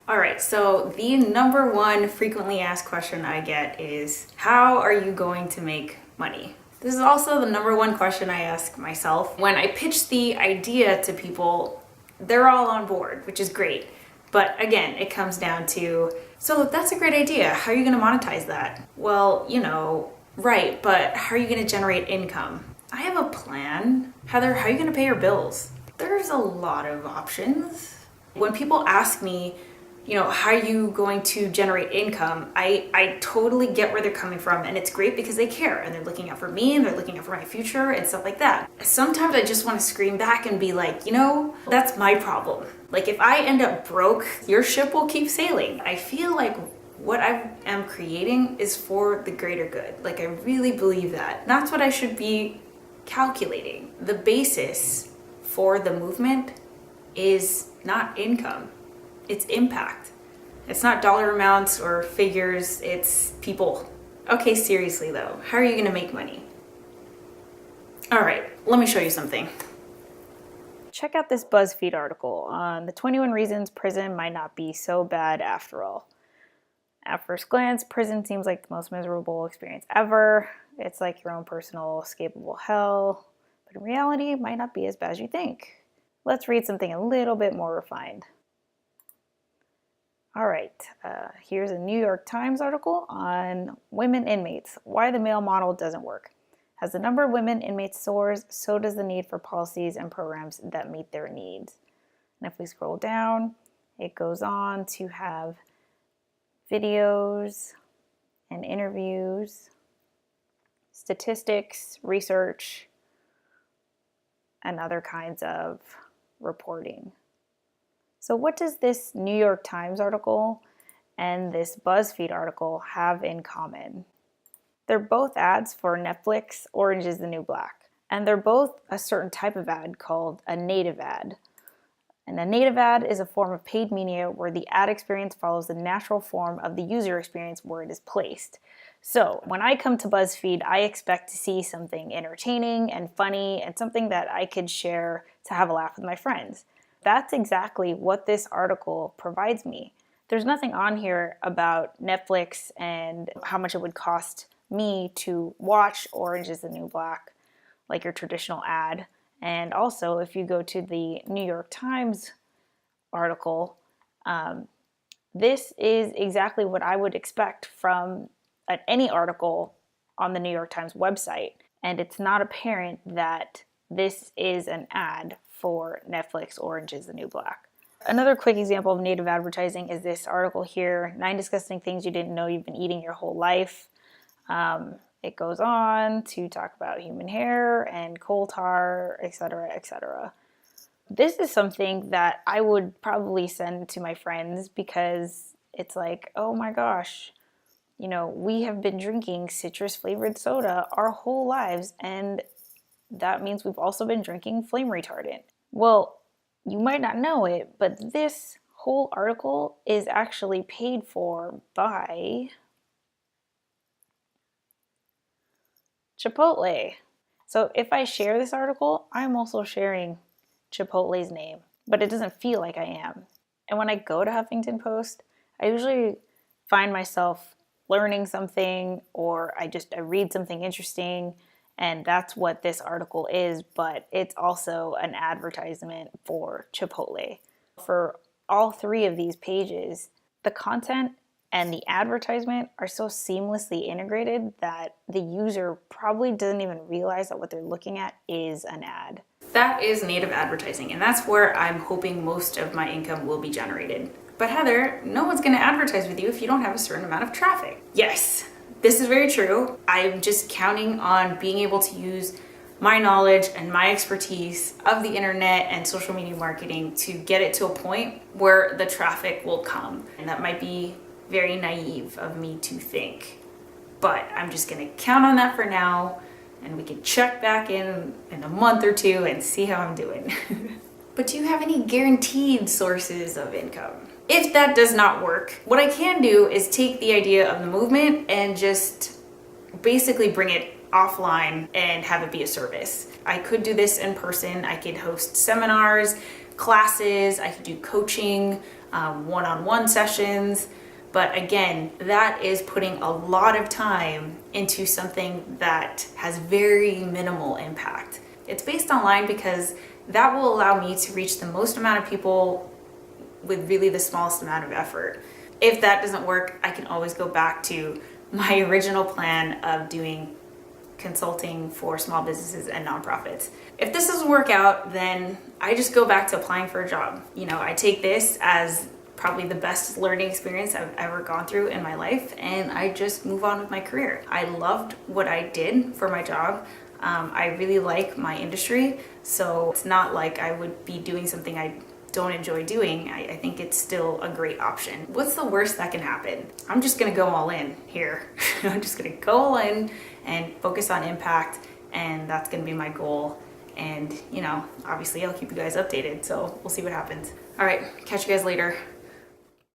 All right, so the number one frequently asked question I get is, how are you going to make money? This is also the number one question I ask myself. When I pitch the idea to people, they're all on board, which is great. But again, it comes down to, so that's a great idea. How are you going to monetize that? Well, right, but how are you going to generate income? I have a plan. Heather, how are you going to pay your bills? There's a lot of options. When people ask me, how are you going to generate income? I totally get where they're coming from, and it's great because they care and they're looking out for me and they're looking out for my future and stuff like that. Sometimes I just want to scream back and be like, that's my problem. Like, if I end up broke, your ship will keep sailing. I feel like what I am creating is for the greater good. Like, I really believe that. That's what I should be calculating. The basis for the movement is not income. It's impact. It's not dollar amounts or figures, it's people. Okay, seriously though, how are you gonna make money? All right, let me show you something. Check out this BuzzFeed article on the 21 reasons prison might not be so bad after all. At first glance, prison seems like the most miserable experience ever. It's like your own personal escapable hell, but in reality, it might not be as bad as you think. Let's read something a little bit more refined. All right, here's a New York Times article on women inmates, why the male model doesn't work. As the number of women inmates soars, so does the need for policies and programs that meet their needs. And if we scroll down, it goes on to have videos and interviews, statistics, research, and other kinds of reporting. So what does this New York Times article and this BuzzFeed article have in common? They're both ads for Netflix, Orange is the New Black. And they're both a certain type of ad called a native ad. And a native ad is a form of paid media where the ad experience follows the natural form of the user experience where it is placed. So when I come to BuzzFeed, I expect to see something entertaining and funny and something that I could share to have a laugh with my friends. That's exactly what this article provides me. There's nothing on here about Netflix and how much it would cost me to watch Orange is the New Black, like your traditional ad. And also, if you go to the New York Times article, this is exactly what I would expect from any article on the New York Times website. And it's not apparent that this is an ad for Netflix, Orange is the New Black. Another quick example of native advertising is this article here, 9 disgusting things you didn't know you've been eating your whole life. It goes on to talk about human hair and coal tar, etc., etc. This is something that I would probably send to my friends because it's like, oh my gosh, we have been drinking citrus flavored soda our whole lives, and that means we've also been drinking flame retardant. Well, you might not know it, but this whole article is actually paid for by Chipotle. So if I share this article, I'm also sharing Chipotle's name, but it doesn't feel like I am. And when I go to Huffington Post, I usually find myself learning something, or I read something interesting, and that's what this article is, but it's also an advertisement for Chipotle. For all 3 of these pages, the content and the advertisement are so seamlessly integrated that the user probably doesn't even realize that what they're looking at is an ad. That is native advertising, and that's where I'm hoping most of my income will be generated. But Heather, no one's gonna advertise with you if you don't have a certain amount of traffic. Yes, this is very true. I'm just counting on being able to use my knowledge and my expertise of the internet and social media marketing to get it to a point where the traffic will come. And that might be very naive of me to think, but I'm just gonna count on that for now, and we can check back in a month or 2 and see how I'm doing. But do you have any guaranteed sources of income? If that does not work, what I can do is take the idea of the movement and just basically bring it offline and have it be a service. I could do this in person. I could host seminars, classes, I could do coaching, one-on-one sessions. But again, that is putting a lot of time into something that has very minimal impact. It's based online because that will allow me to reach the most amount of people with really the smallest amount of effort. If that doesn't work, I can always go back to my original plan of doing consulting for small businesses and nonprofits. If this doesn't work out, then I just go back to applying for a job. You know, I take this as probably the best learning experience I've ever gone through in my life, and I just move on with my career. I loved what I did for my job. I really like my industry, so it's not like I would be doing something I don't enjoy doing. I think it's still a great option. What's the worst that can happen? I'm just gonna go all in here. I'm just gonna go all in and focus on impact, and that's gonna be my goal. And you know, obviously I'll keep you guys updated, so we'll see what happens. All right, catch you guys later.